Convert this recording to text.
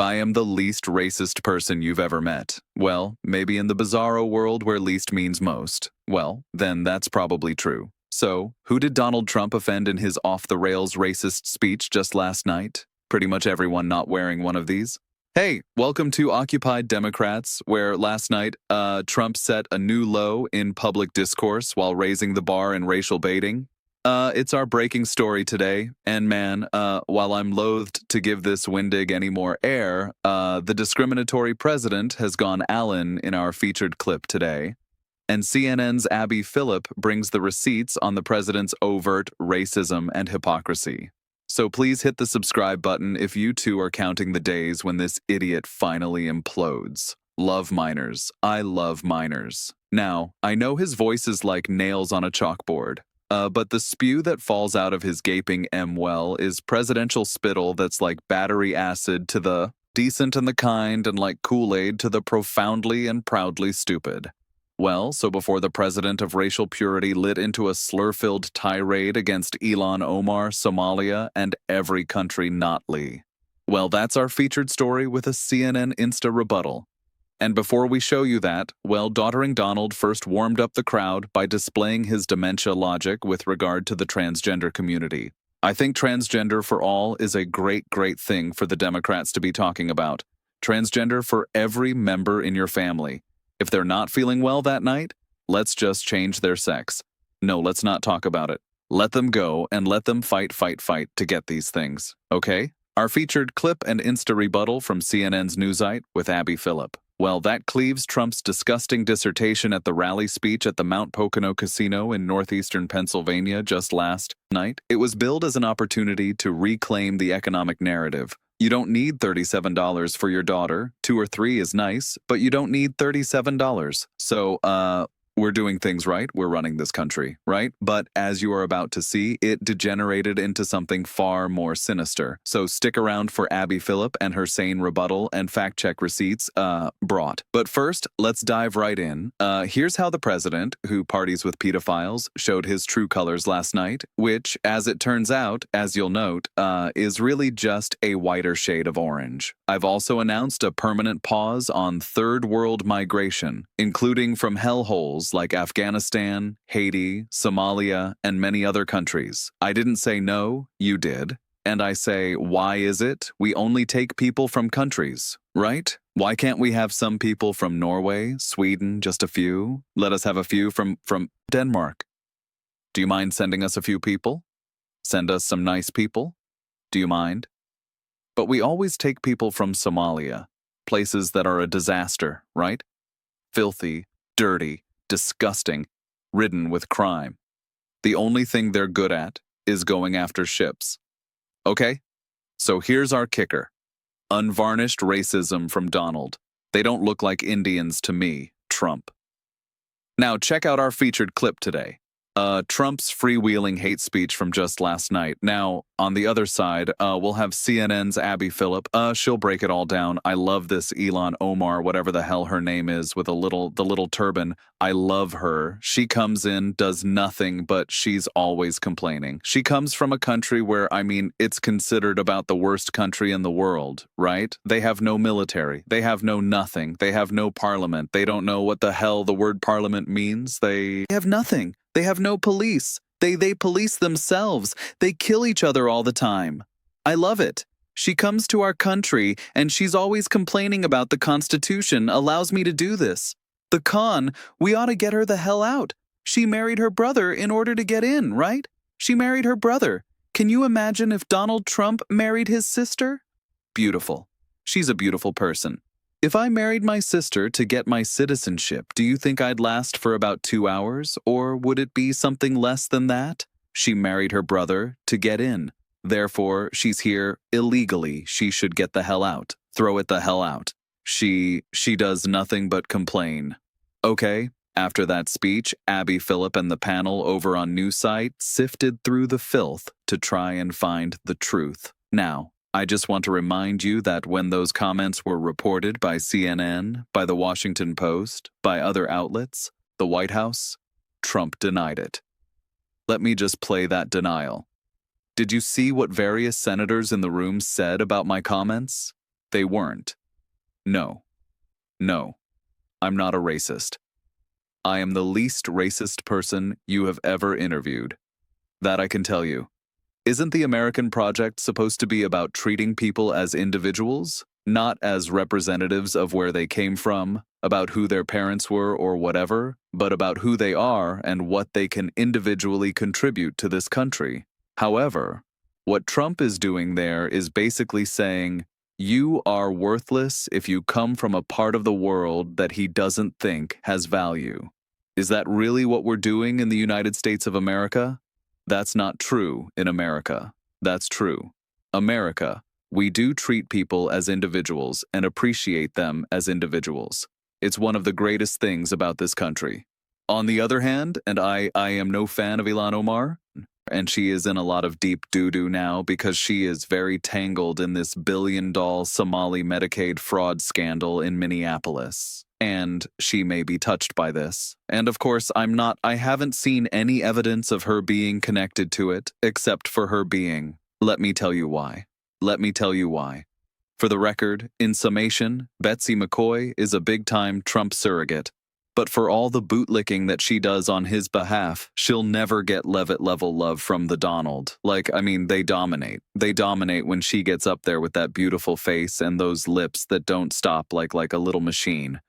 I am the least racist person you've ever met. Well, maybe in the bizarro world where least means most. Well, then that's probably true. So, who did Donald Trump offend in his off-the-rails racist speech just last night? Pretty much everyone not wearing one of these. Hey, welcome to Occupied Democrats, where last night, Trump set a new low in public discourse while raising the bar in racial baiting. It's our breaking story today, and man, while I'm loathed to give this Windig any more air, the discriminatory president has gone Allen in our featured clip today. And CNN's Abby Phillip brings the receipts on the president's overt racism and hypocrisy. So please hit the subscribe button if you too are counting the days when this idiot finally implodes. Love minors. I love minors. Now, I know his voice is like nails on a chalkboard. But the spew that falls out of his gaping M-well is presidential spittle that's like battery acid to the decent and the kind and like Kool-Aid to the profoundly and proudly stupid. Well, so before the president of racial purity lit into a slur-filled tirade against Elon Omar, Somalia, and every country not Lee. Well, that's our featured story with a CNN Insta rebuttal. And before we show you that, well, doddering Donald first warmed up the crowd by displaying his dementia logic with regard to the transgender community. I think transgender for all is a great thing for the Democrats to be talking about. Transgender for every member in your family. If they're not feeling well that night, let's just change their sex. No, let's not talk about it. Let them go and let them fight to get these things, okay? Our featured clip and Insta rebuttal from CNN's Newsite with Abby Phillip. Well, that cleaves Trump's disgusting dissertation at the rally speech at the Mount Pocono Casino in northeastern Pennsylvania just last night. It was billed as an opportunity to reclaim the economic narrative. You don't need $37 for your daughter. 2 or 3 is nice, but you don't need $37. So, we're doing things right. We're running this country, right? But as you are about to see, it degenerated into something far more sinister. So stick around for Abby Phillip and her sane rebuttal and fact-check receipts brought. But first, let's dive right in. Here's how the president, who parties with pedophiles, showed his true colors last night, which, as it turns out, as you'll note, is really just a whiter shade of orange. I've also announced a permanent pause on third world migration, including from hellholes like Afghanistan, Haiti, Somalia, and many other countries. I didn't say no, you did. And I say, why is it we only take people from countries, right? Why can't we have some people from Norway, Sweden, just a few? Let us have a few from Denmark. Do you mind sending us a few people? Send us some nice people? Do you mind? But we always take people from Somalia, places that are a disaster, right? Filthy, dirty, disgusting, ridden with crime. The only thing they're good at is going after ships. Okay? So here's our kicker. Unvarnished racism from Donald. They don't look like Indians to me, Trump. Now check out our featured clip today. Trump's freewheeling hate speech from just last night. Now, on the other side, we'll have CNN's Abby Phillip. She'll break it all down. I love this Elon Omar, whatever the hell her name is, with the little turban. I love her. She comes in, does nothing, but she's always complaining. She comes from a country where, I mean, it's considered about the worst country in the world, right? They have no military. They have no nothing. They have no parliament. They don't know what the hell the word parliament means. They have nothing. They have no police. They police themselves. They kill each other all the time. I love it. She comes to our country, and she's always complaining about the Constitution allows me to do this. The con, we ought to get her the hell out. She married her brother in order to get in, right? She married her brother. Can you imagine if Donald Trump married his sister? Beautiful. She's a beautiful person. If I married my sister to get my citizenship, do you think I'd last for about 2 hours, or would it be something less than that? She married her brother to get in. Therefore, she's here illegally. She should get the hell out. Throw it the hell out. She does nothing but complain. Okay, after that speech, Abby Phillip and the panel over on Newsite sifted through the filth to try and find the truth. Now, I just want to remind you that when those comments were reported by CNN, by the Washington Post, by other outlets, the White House, Trump denied it. Let me just play that denial. Did you see what various senators in the room said about my comments? They weren't. No. No. I'm not a racist. I am the least racist person you have ever interviewed. That I can tell you. Isn't the American project supposed to be about treating people as individuals, not as representatives of where they came from, about who their parents were or whatever, but about who they are and what they can individually contribute to this country? However, what Trump is doing there is basically saying, you are worthless if you come from a part of the world that he doesn't think has value. Is that really what we're doing in the United States of America? That's not true in America. That's true. America, we do treat people as individuals and appreciate them as individuals. It's one of the greatest things about this country. On the other hand, and I am no fan of Ilhan Omar, and she is in a lot of deep doo-doo now because she is very tangled in this billion-dollar Somali Medicaid fraud scandal in Minneapolis. And she may be touched by this. And of course, I haven't seen any evidence of her being connected to it, except for her being. Let me tell you why. Let me tell you why. For the record, in summation, Betsy McCoy is a big-time Trump surrogate. But for all the bootlicking that she does on his behalf, she'll never get Levitt-level love from the Donald. They dominate. They dominate when she gets up there with that beautiful face and those lips that don't stop like a little machine.